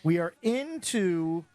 We are into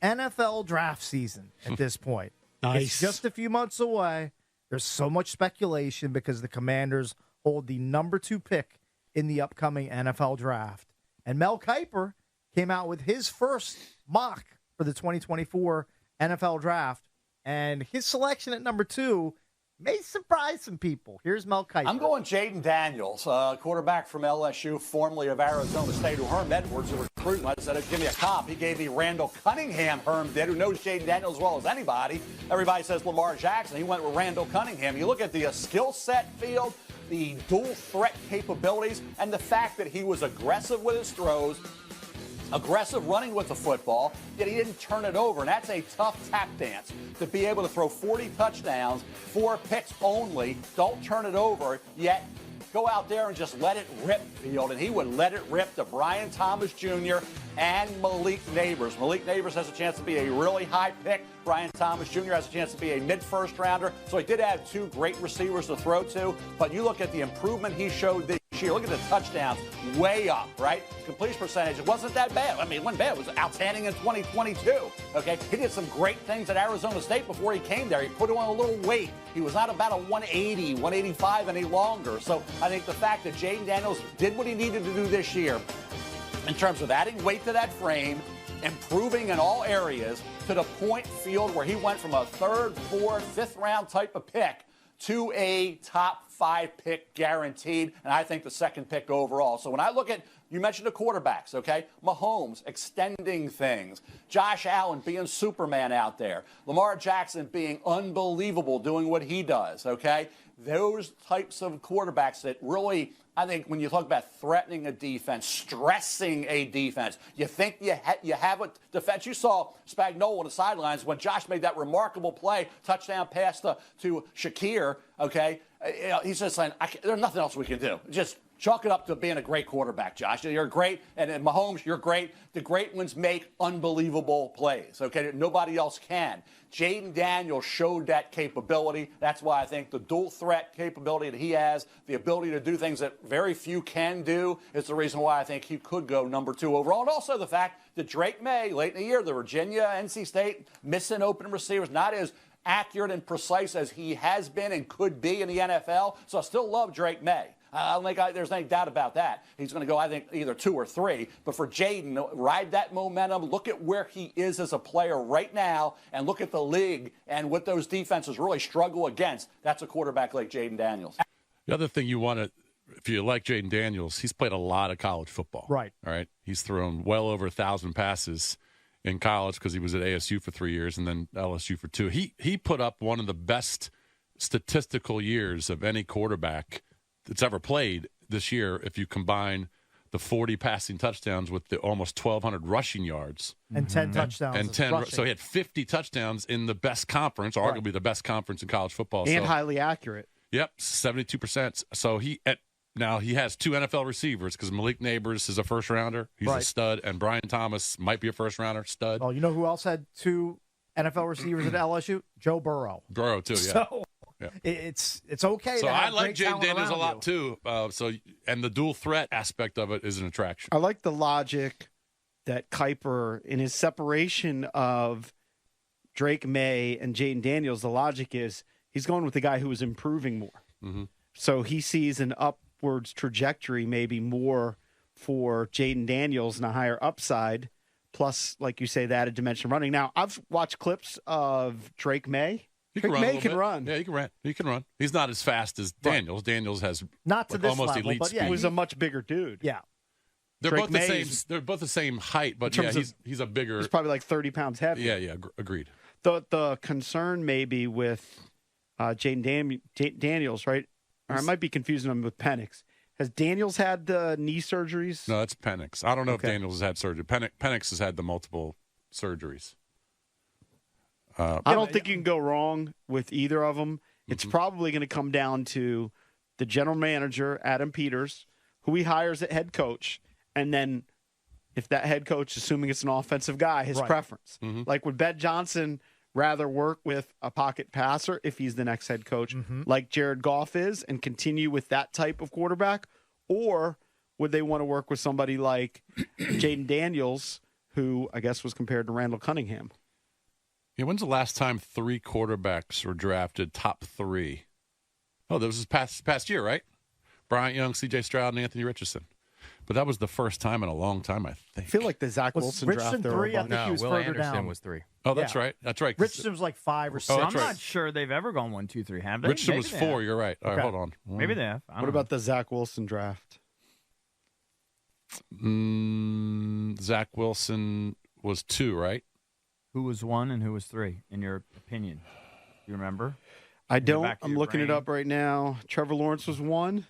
NFL draft season at this point. Nice. It's just a few months away. There's so much speculation because the Commanders hold the number 2 pick in the upcoming NFL draft. And Mel Kiper came out with his first mock for the 2024 NFL draft. And his selection at number 2 may surprise some people. Here's Mel Kiper. I'm going Jayden Daniels, quarterback from LSU, formerly of Arizona State, who Herm Edwards, the recruit, I said, give me a comp. He gave me Randall Cunningham, Herm did, who knows Jayden Daniels as well as anybody. Everybody says Lamar Jackson. He went with Randall Cunningham. You look at the skill set field, the dual threat capabilities, and the fact that he was aggressive with his throws, aggressive running with the football, yet he didn't turn it over. And that's a tough tap dance to be able to throw 40 touchdowns, 4 picks only, don't turn it over, yet go out there and just let it rip field. And he would let it rip to Brian Thomas Jr. and Malik Neighbors. Malik Neighbors has a chance to be a really high pick. Brian Thomas Jr. has a chance to be a mid-first rounder. So he did have 2 great receivers to throw to. But you look at the improvement he showed this year. Look at the touchdowns, way up, right? Completion percentage, it wasn't that bad. I mean, it wasn't bad. It was outstanding in 2022, okay? He did some great things at Arizona State before he came there. He put on a little weight. He was not about a 180, 185 any longer. So I think the fact that Jayden Daniels did what he needed to do this year in terms of adding weight to that frame, improving in all areas to the point field where he went from a 3rd, 4th, 5th round type of pick to a top 5 pick guaranteed, and I think the 2nd pick overall. So when I look at, you mentioned the quarterbacks, okay? Mahomes extending things. Josh Allen being Superman out there. Lamar Jackson being unbelievable doing what he does, okay? Those types of quarterbacks that really, I think when you talk about threatening a defense, stressing a defense, you think you have a defense. You saw Spagnuolo on the sidelines when Josh made that remarkable play, touchdown pass to Shakir, okay? He's just saying, there's nothing else we can do. Just chalk it up to being a great quarterback, Josh. You're great, and Mahomes, you're great. The great ones make unbelievable plays, okay? Nobody else can. Jayden Daniels showed that capability. That's why I think the dual threat capability that he has, the ability to do things that very few can do, is the reason why I think he could go number 2 overall. And also the fact that Drake Maye, late in the year, the Virginia, NC State, missing open receivers, not as accurate and precise as he has been and could be in the NFL. So I still love Drake Maye. I don't think there's any doubt about that. He's going to go, I think, either 2 or 3. But for Jayden, ride that momentum. Look at where he is as a player right now, and look at the league and what those defenses really struggle against. That's a quarterback like Jayden Daniels. The other thing you want to, if you like Jayden Daniels, he's played a lot of college football. Right. All right. He's thrown well over 1,000 passes in college because he was at ASU for 3 years and then LSU for 2. He put up one of the best statistical years of any quarterback that's ever played this year if you combine the 40 passing touchdowns with the almost 1,200 rushing yards. And 10 touchdowns. And 10, so he had 50 touchdowns in the best conference, arguably the best conference in college football. And highly accurate. Yep, 72%. So now he has 2 NFL receivers because Malik Neighbors is a first-rounder. He's a stud. And Brian Thomas might be a first-rounder, stud. Oh, you know who else had 2 NFL receivers at LSU? Joe Burrow. Burrow, too, yeah. So it's okay. So to have I like Jayden Daniels a lot, too. And the dual threat aspect of it is an attraction. I like the logic that Kiper, in his separation of Drake Maye and Jayden Daniels, the logic is he's going with the guy who is improving more. Mm-hmm. So he sees an upwards trajectory maybe more for Jayden Daniels and a higher upside, plus, like you say, the added dimension of running. Now, I've watched clips of Drake Maye. Drake Maye can run. Yeah, he can run. He can run. He's not as fast as Daniels. Right. Daniels has not to this almost level, elite but speed. He was a much bigger dude. Yeah. They're both the same. They're both the same height, but yeah, he's a bigger. He's probably like 30 pounds heavier. Yeah, agreed. The concern maybe with Jayden Daniels, right? Or I might be confusing him with Penix. Has Daniels had the knee surgeries? No, that's Penix. I don't know if Daniels has had surgery. Penix has had the multiple surgeries. I don't think you can go wrong with either of them. It's probably going to come down to the general manager, Adam Peters, who he hires at head coach, and then if that head coach, assuming it's an offensive guy, his preference. Like, would Ben Johnson rather work with a pocket passer if he's the next head coach, like Jared Goff is, and continue with that type of quarterback? Or would they want to work with somebody like Jayden Daniels, who I guess was compared to Randall Cunningham. Yeah, when's the last time 3 quarterbacks were drafted top 3? Oh, that was this past year, right? Bryant Young, C.J. Stroud, and Anthony Richardson. But that was the first time in a long time, I think. I feel like the Zach Was Wilson Richardson draft there. 3? I think he was Will further Anderson down. was 3. Oh, that's Yeah. right. That's right. Richardson was like 5 or 6. Oh, I'm that's right. not sure they've ever gone 1, 2, 3. Have they? Richardson Maybe was they 4. have. You're right. All right, Okay. hold on. Maybe they have. I don't What about the Zach Wilson draft? Zach Wilson was 2, right? who was 1 and who was 3 in your opinion? Do you remember? I In the don't. back of I'm your looking it brain. up right now. Trevor Lawrence was 1.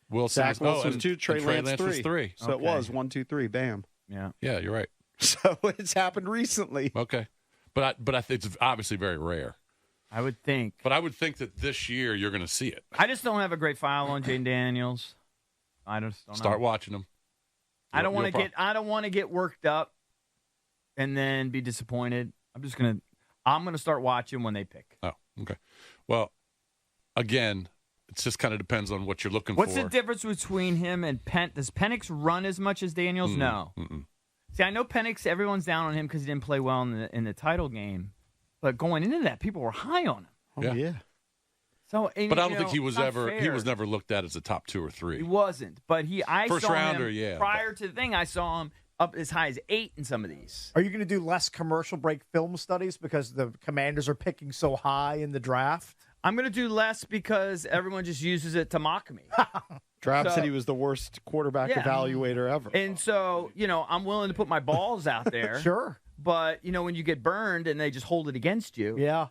Wilson Zach Wilson was and 2. Trey Lance was 3. 3. So it Okay. was 1, 2, 3. Bam. Yeah. Yeah, you're right. So it's happened recently. Okay. But I think it's obviously very rare. I would think. But I would think that this year you're going to see it. I just don't have a great file on Jayden Daniels. I just don't Start know. watching them. I don't want You'll to get. I don't want to get worked up, and then be disappointed. I'm gonna start watching when they pick. Oh, okay. Well, again, it just kind of depends on what you're looking What's for. the difference between him and Does Penix run as much as Daniels? No. Mm-mm. See, I know Penix. Everyone's down on him because he didn't play well in the title game, but going into that, people were high on him. Oh, Yeah. yeah. So, and, But I you don't think know, he was it's not ever. He fair. was never looked at as a top 2 or He 3. wasn't. But I First saw rounder, him yeah, prior to the thing. I saw him up as high as 8 in some of these. Are you going to do less commercial break film studies because the Commanders are picking so high in the draft? I'm going to do less because everyone just uses it to mock me. Draft So- said he was the worst quarterback Yeah. evaluator ever. And so, I'm willing to put my balls out there. Sure. But, when you get burned and they just hold it against you. Yeah.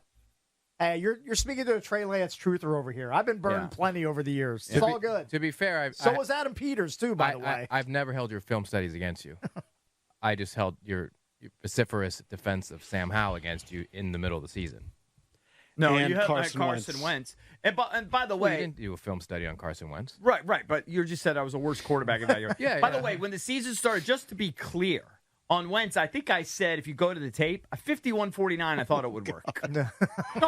Hey, you're speaking to a Trey Lance truther over here. I've been burned Yeah. planty over the years. It's all good. To be fair, So was Adam Peters, too, by the way. I've never held your film studies against you. I just held your vociferous defense of Sam Howell against you in the middle of the season. No, And you have Carson Carson Wentz. And by the Well, you way, didn't do a film study on Carson Wentz. right. But you just said I was the worst quarterback evaluator. Yeah, By yeah. the way, when the season started, just to be clear, on Wentz, I think I said if you go to the tape, a 51-49, I thought it would work. No,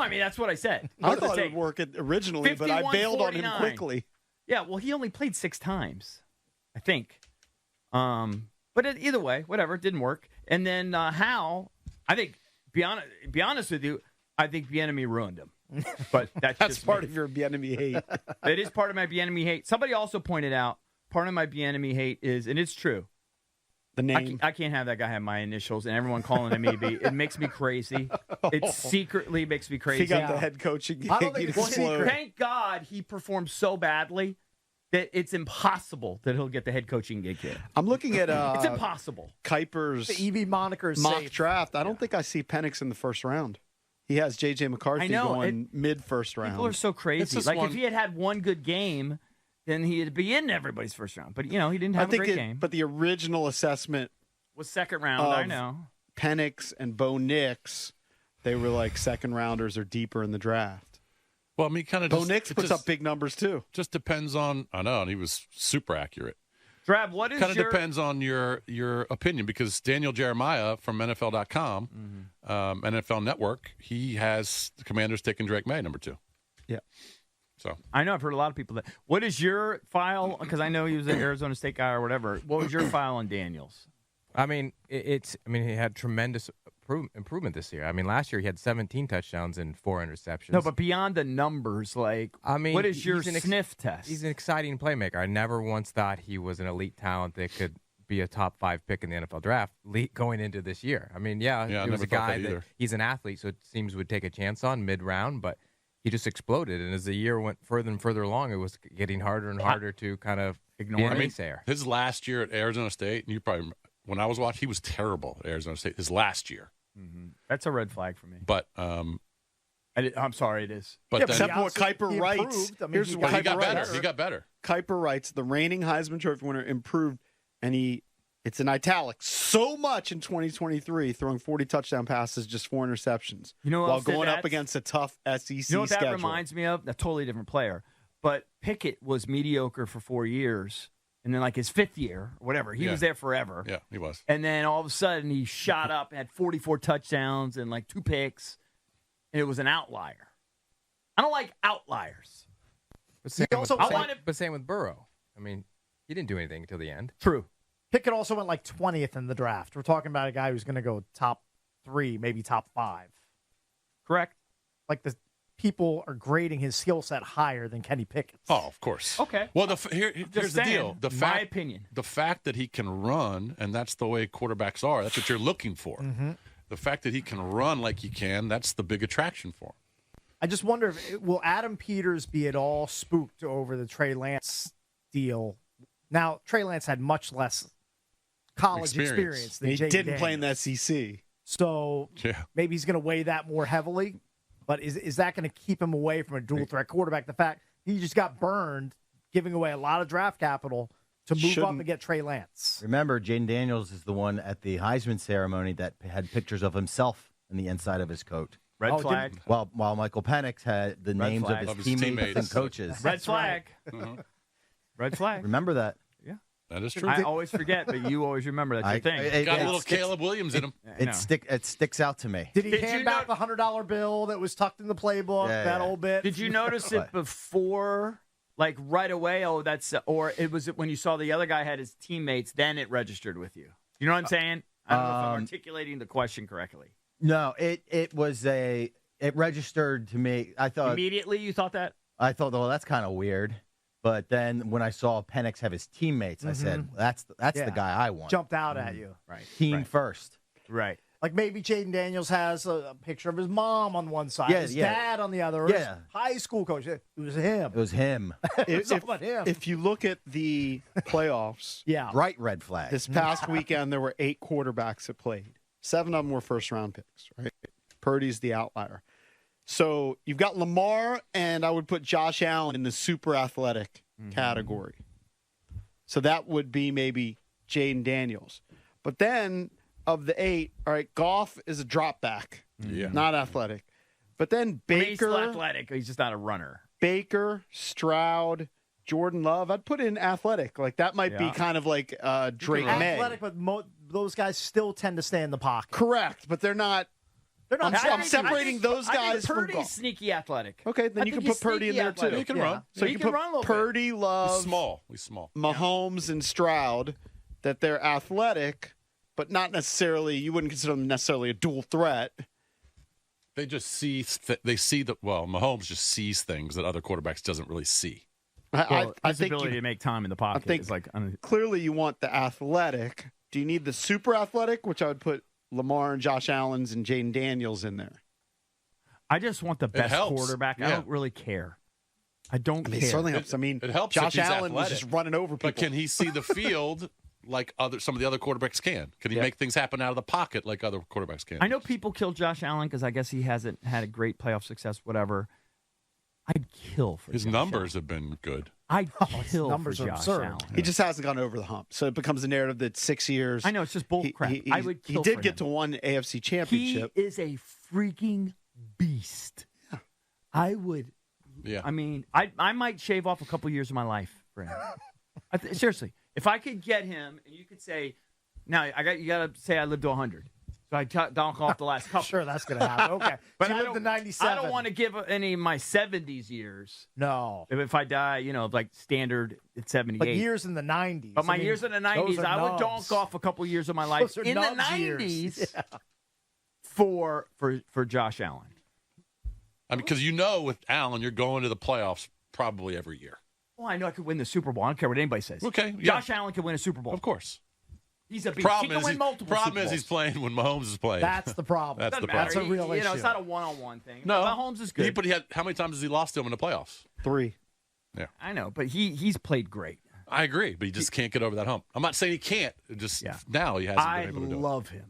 I mean, that's what I said. Go I to the thought it tape. would work originally, but I bailed on him 51-49. quickly. Yeah, well, he only played 6 times, I think. But either way, whatever, it didn't work. And then Hal, I think, be honest with you, I think Bieniemy ruined him. But that's That's just part me. of your enemy hate. It is part of my Bieniemy hate. Somebody also pointed out part of my Bieniemy hate is, and it's true. The name. I can't have that guy have my initials and everyone calling him EB. It makes me crazy. It secretly makes me crazy. He got the head coaching gig. I don't think He'd it's explode. secret. Thank God he performed so badly that it's impossible that he'll get the head coaching gig here. I'm looking at It's impossible. Kuiper's The EV moniker is mock safe. draft. I don't think I see Penix in the first round. He has J.J. McCarthy I know, going mid-first round. People are so It's crazy. just Like one- if he had had one good game, then he'd be in everybody's first round. But he didn't have a great game. But the original assessment, Was second round, I of- know. Penix and Bo Nix, they were like second rounders or deeper in the draft. Well, I mean, kind of Bo Nix puts up big numbers too. Just depends on. I know, and he was super accurate. Drab, what is Kind of your depends on your opinion because Daniel Jeremiah from NFL.com, NFL Network, he has the Commanders taking Drake Maye number 2. Yeah. So I know I've heard a lot of people that. What is your file? Because I know he was an Arizona State guy or whatever. What was your file on Daniels? I mean, he had tremendous improvement this year. I mean, last year he had 17 touchdowns and 4 interceptions. No, but beyond the numbers, like, I mean, what is your he's an sniff test? He's an exciting playmaker. I never once thought he was an elite talent that could be a top 5 pick in the NFL draft going into this year. I mean, I he was never a thought guy that that either. he's an athlete, so it seems would take a chance on mid-round, but he just exploded. And as the year went further and further along, it was getting harder and harder to kind of Ignore be him. a I mean, naysayer. his last year at Arizona State, and you probably when I was watching, he was terrible at Arizona State. His last year, That's a red flag for me. but I'm sorry, it is. but Yeah, then Except for what he Kuiper writes. improved. I mean, Here's he what he Kuiper got better. writes. He got better. Kuiper writes, the reigning Heisman Trophy winner improved, and it's in italics, so much in 2023, throwing 40 touchdown passes, just 4 interceptions, You know what while else did going up that? against a tough SEC You know what schedule. that reminds me of? A totally different player. But Pickett was mediocre for 4 years, and then like his 5th year, or whatever, he Yeah. was there forever. Yeah, he was. And then all of a sudden he shot up, had 44 touchdowns and like 2 picks, and it was an outlier. I don't like outliers. But same, also- with, I same, wanted- but same with Burrow. I mean, he didn't do anything until the end. True. Pickett also went like 20th in the draft. We're talking about a guy who's going to go top 3, maybe top 5. Correct. Like the people are grading his skill set higher than Kenny Pickett's. Oh, of course. Okay. Well, here's the deal. My opinion. The fact that he can run, and that's the way quarterbacks are. That's what you're looking for. Mm-hmm. The fact that he can run like he can, that's the big attraction for him. I just wonder will Adam Peters be at all spooked over the Trey Lance deal? Now, Trey Lance had much less college experience than he Jayden didn't play in Daniels. the SEC. So maybe he's going to weigh that more heavily. But is that going to keep him away from a dual-threat quarterback? The fact he just got burned giving away a lot of draft capital to move up and get Trey Lance. Remember, Jayden Daniels is the one at the Heisman ceremony that had pictures of himself in the inside of his coat. Red flag. While Michael Penix had the names of his teammates and coaches. Red flag. Uh-huh. Red flag. Remember that. That is true. I always forget, but you always remember. That's your thing. Got a little Caleb Williams in him. It sticks out to me. Did he hand back the $100 bill that was tucked in the playbook? That old bit. Did you notice it before, like right away? Oh, or it was when you saw the other guy had his teammates. Then it registered with you. You know what I'm saying? I don't know if I'm articulating the question correctly. No, it registered to me. I thought immediately you thought that. I thought, well, that's kind of weird. But then when I saw Penix have his teammates, I said, that's the guy I want. Jumped out at you. Right. Team first. Right. Like maybe Jayden Daniels has a picture of his mom on one side, his dad on the other, or his high school coach. It was him. It was him. It's all about him. If you look at the playoffs, bright red flag. This past weekend, there were 8 quarterbacks that played. 7 of them were first-round picks, right? Purdy's the outlier. So you've got Lamar, and I would put Josh Allen in the super athletic category. So that would be maybe Jayden Daniels. But then of the 8, all right, Goff is a drop back, not athletic. But then Baker. He's still athletic. He's just not a runner. Baker, Stroud, Jordan Love. I'd put in athletic. Like that might be kind of like Drake May. Athletic, but those guys still tend to stay in the pocket. Correct, but they're not. I'm separating those guys from Purdy's golf. sneaky athletic. Okay, then you can put Purdy in there too. He can run. So you can run a put little Purdy, Love, He's small. Mahomes, and Stroud. That they're athletic, but not necessarily. You wouldn't consider them necessarily a dual threat. They just see. Mahomes just sees things that other quarterbacks doesn't really see. I His think ability to make time in the pocket is like clearly you want the athletic. Do you need the super athletic, which I would put Lamar and Josh Allen's and Jayden Daniels in there? I just want the best quarterback. I don't really care. I don't care. It certainly helps. I mean, it helps. Josh if he's Allen was athletic, just running over people. But can he see the field like some of the other quarterbacks can? Can he make things happen out of the pocket like other quarterbacks can? I know people kill Josh Allen because I guess he hasn't had a great playoff success, whatever. I'd kill for his Josh numbers Allen. have been good. I'd kill numbers for are Josh absurd. Allen. He just hasn't gone over the hump. So it becomes a narrative that 6 years. I know, it's just bull crap. I would kill He did for get him. to one AFC championship. He is a freaking beast. Yeah. I would. Yeah. I mean, I might shave off a couple years of my life for him. Seriously, if I could get him, and you could say, now you got to say I lived to 100. So I donk off the last couple. Sure, that's going to happen. Okay. But So you I lived to don't, 97. I don't want to give any of my 70s years. No. If I die, like standard at 78. But years in the 90s. But my years in the 90s, I would donk off a couple years of my life Those are in the nubs 90s years. for Josh Allen. I mean, because with Allen, you're going to the playoffs probably every year. Well, I know I could win the Super Bowl. I don't care what anybody says. Okay. Josh Allen could win a Super Bowl. Of course. He's a beast. Problem He can win multiple Super Problem is Bowls. he's playing when Mahomes is playing. That's the problem. That's the Doesn't problem. That's a real issue. It's not a one-on-one thing. No. Mahomes is good. But how many times has he lost to him in the playoffs? 3. Yeah. I know, but he's played great. I agree, but he just can't get over that hump. I'm not saying he can't. Now he hasn't I been able to do it. love him.